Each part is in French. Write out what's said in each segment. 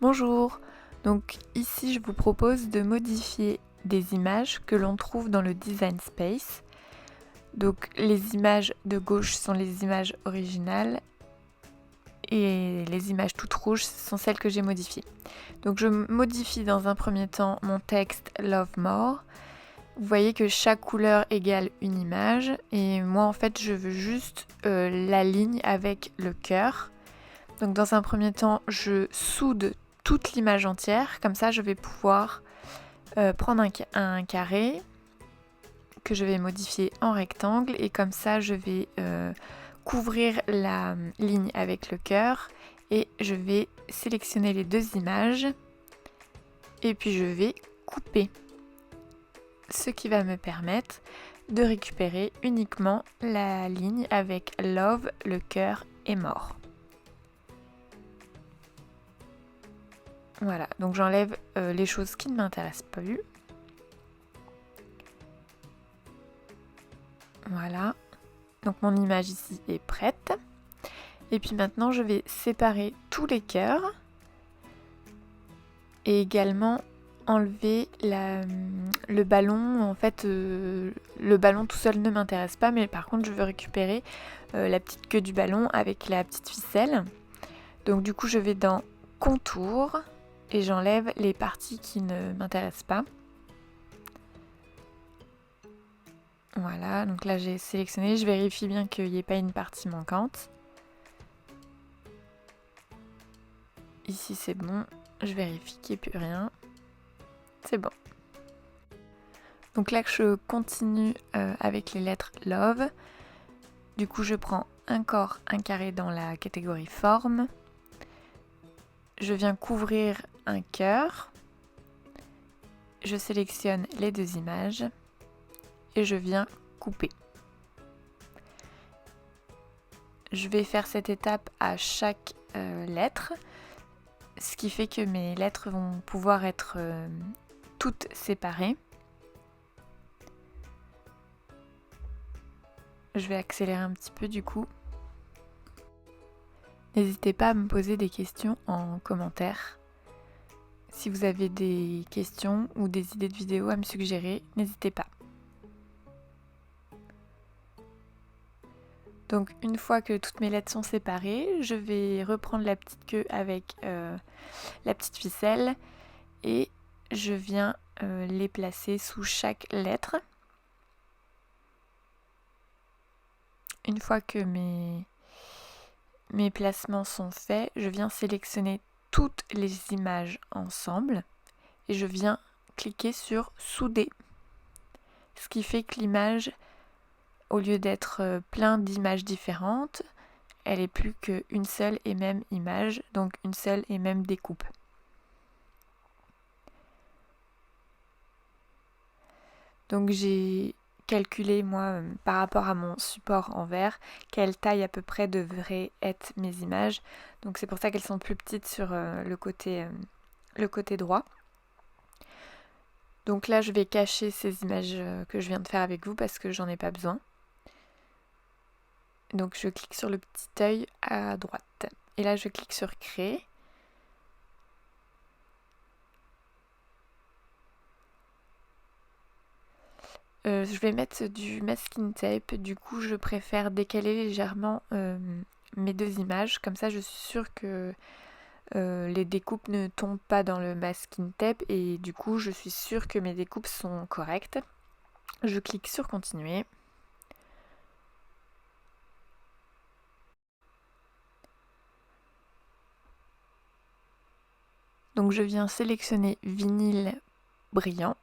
Bonjour, donc ici je vous propose de modifier des images que l'on trouve dans le Design Space. Donc les images de gauche sont les images originales et les images toutes rouges sont celles que j'ai modifiées. Donc je modifie dans un premier temps mon texte Love More. Vous voyez que chaque couleur égale une image et moi en fait je veux juste la ligne avec le cœur. Donc dans un premier temps je soude toute l'image entière, comme ça je vais pouvoir prendre un carré que je vais modifier en rectangle et comme ça je vais couvrir la ligne avec le cœur et je vais sélectionner les deux images et puis je vais couper, ce qui va me permettre de récupérer uniquement la ligne avec Love, le cœur et More. Voilà, donc j'enlève les choses qui ne m'intéressent plus. Voilà, donc mon image ici est prête. Et puis maintenant je vais séparer tous les cœurs et également enlever le ballon. En fait le ballon tout seul ne m'intéresse pas, mais par contre je veux récupérer la petite queue du ballon avec la petite ficelle. Donc du coup je vais dans contour et j'enlève les parties qui ne m'intéressent pas. Voilà, donc là j'ai sélectionné, je vérifie bien qu'il n'y ait pas une partie manquante. Ici c'est bon, je vérifie qu'il n'y ait plus rien. C'est bon. Donc là je continue avec les lettres Love. Du coup je prends un corps, un carré dans la catégorie forme. Je viens couvrir un cœur. Je sélectionne les deux images et je viens couper. Je vais faire cette étape à chaque lettre, ce qui fait que mes lettres vont pouvoir être toutes séparées. Je vais accélérer un petit peu du coup. N'hésitez pas à me poser des questions en commentaire. Si vous avez des questions ou des idées de vidéos à me suggérer, n'hésitez pas. Donc une fois que toutes mes lettres sont séparées, je vais reprendre la petite queue avec la petite ficelle et je viens les placer sous chaque lettre. Une fois que mes placements sont faits, je viens sélectionner toutes les images ensemble et je viens cliquer sur souder. Ce qui fait que l'image, au lieu d'être plein d'images différentes, elle est plus qu'une seule et même image, donc une seule et même découpe. Donc j'ai calculé moi par rapport à mon support en verre quelle taille à peu près devraient être mes images. Donc c'est pour ça qu'elles sont plus petites sur le côté droit. Donc là je vais cacher ces images que je viens de faire avec vous parce que j'en ai pas besoin. Donc je clique sur le petit œil à droite. Et là je clique sur créer. Je vais mettre du masking tape, du coup je préfère décaler légèrement mes deux images, comme ça je suis sûre que les découpes ne tombent pas dans le masking tape et du coup je suis sûre que mes découpes sont correctes. Je clique sur continuer. Donc je viens sélectionner vinyle brillant.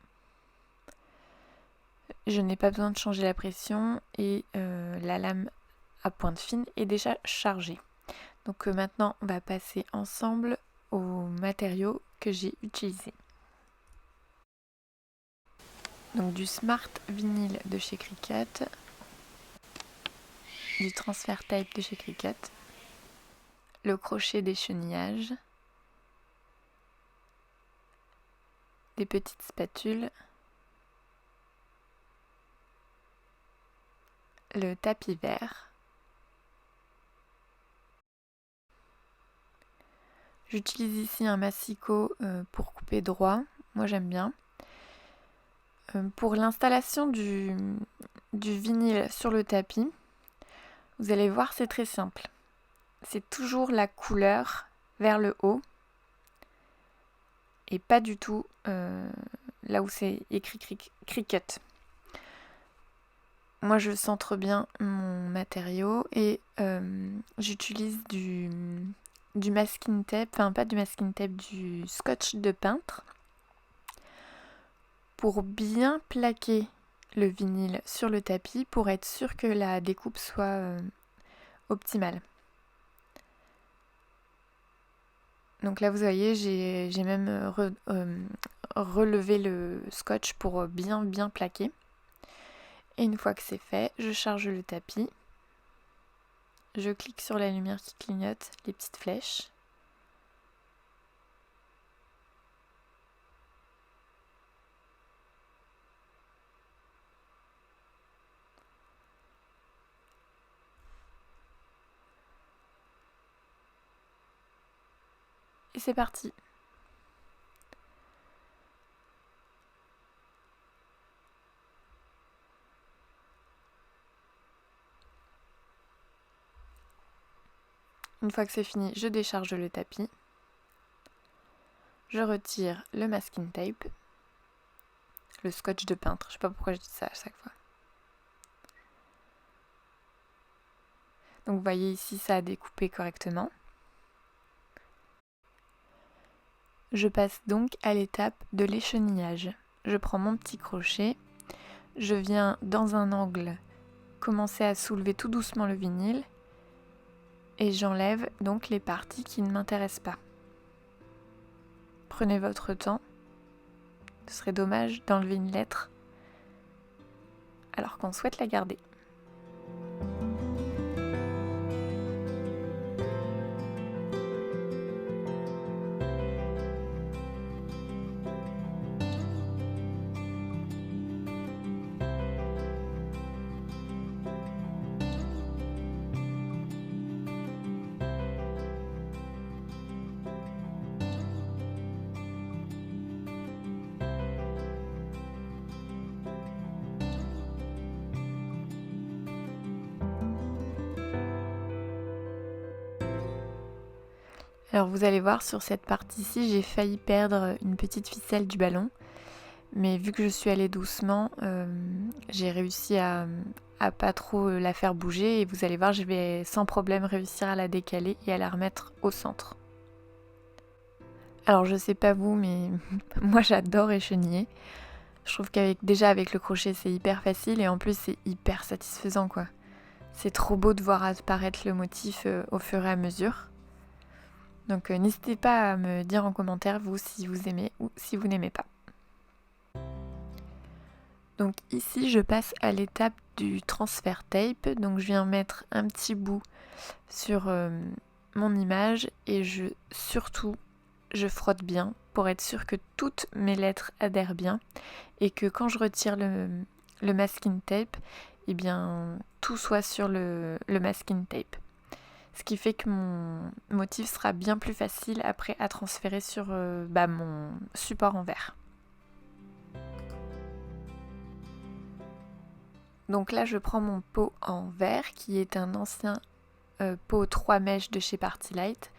Je n'ai pas besoin de changer la pression et la lame à pointe fine est déjà chargée. Donc maintenant on va passer ensemble aux matériaux que j'ai utilisés. Donc du Smart Vinyl de chez Cricut, du Transfer Tape de chez Cricut, le crochet d'échenillage, des petites spatules, le tapis vert, J'utilise ici un massicot pour couper droit, moi j'aime bien. Pour l'installation du vinyle sur le tapis, vous allez voir, c'est très simple. C'est toujours la couleur vers le haut et pas du tout là où c'est écrit Cricut. Moi je centre bien mon matériau et j'utilise du masking tape, enfin pas du masking tape, du scotch de peintre pour bien plaquer le vinyle sur le tapis pour être sûr que la découpe soit optimale. Donc là vous voyez, j'ai même relevé le scotch pour bien plaquer. Et une fois que c'est fait, je charge le tapis. Je clique sur la lumière qui clignote, les petites flèches. Et c'est parti. Une fois que c'est fini, je décharge le tapis. Je retire le masking tape, le scotch de peintre. Je sais pas pourquoi je dis ça à chaque fois. Donc vous voyez ici, ça a découpé correctement. Je passe donc à l'étape de l'échenillage. Je prends mon petit crochet, je viens dans un angle commencer à soulever tout doucement le vinyle et j'enlève donc les parties qui ne m'intéressent pas. Prenez votre temps, ce serait dommage d'enlever une lettre alors qu'on souhaite la garder. Alors vous allez voir sur cette partie-ci, j'ai failli perdre une petite ficelle du ballon. Mais vu que je suis allée doucement, j'ai réussi à pas trop la faire bouger. Et vous allez voir, je vais sans problème réussir à la décaler et à la remettre au centre. Alors je sais pas vous, mais moi j'adore écheniller. Je trouve qu'avec le crochet c'est hyper facile et en plus c'est hyper satisfaisant quoi. C'est trop beau de voir apparaître le motif au fur et à mesure. Donc n'hésitez pas à me dire en commentaire vous si vous aimez ou si vous n'aimez pas. Donc ici je passe à l'étape du transfert tape. Donc je viens mettre un petit bout sur mon image et surtout je frotte bien pour être sûr que toutes mes lettres adhèrent bien et que quand je retire le masking tape, eh bien tout soit sur le masking tape. Ce qui fait que mon motif sera bien plus facile après à transférer sur mon support en verre. Donc là je prends mon pot en verre qui est un ancien pot 3 mèches de chez Party Light.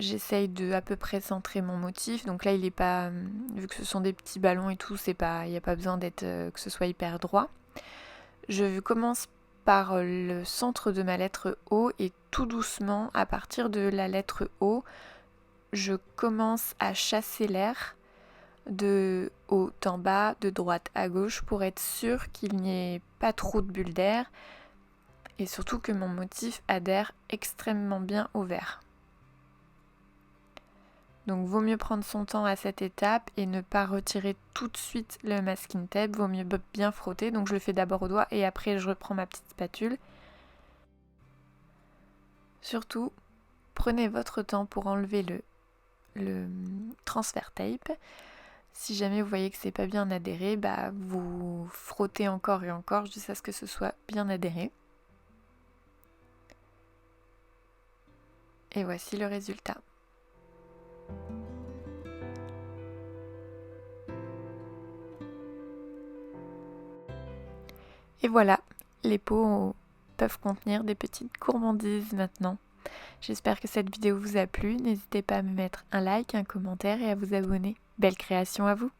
J'essaye de à peu près centrer mon motif. Donc là il est pas, vu que ce sont des petits ballons et tout, il n'y a pas besoin d'être que ce soit hyper droit. Je commence par le centre de ma lettre O et tout doucement à partir de la lettre O, je commence à chasser l'air de haut en bas, de droite à gauche pour être sûr qu'il n'y ait pas trop de bulles d'air et surtout que mon motif adhère extrêmement bien au verre. Donc vaut mieux prendre son temps à cette étape et ne pas retirer tout de suite le masking tape, vaut mieux bien frotter. Donc je le fais d'abord au doigt et après je reprends ma petite spatule. Surtout, prenez votre temps pour enlever le transfert tape. Si jamais vous voyez que c'est pas bien adhéré, vous frottez encore et encore jusqu'à ce que ce soit bien adhéré. Et voici le résultat. Et voilà, les pots peuvent contenir des petites gourmandises maintenant. J'espère que cette vidéo vous a plu. N'hésitez pas à me mettre un like, un commentaire et à vous abonner. Belle création à vous!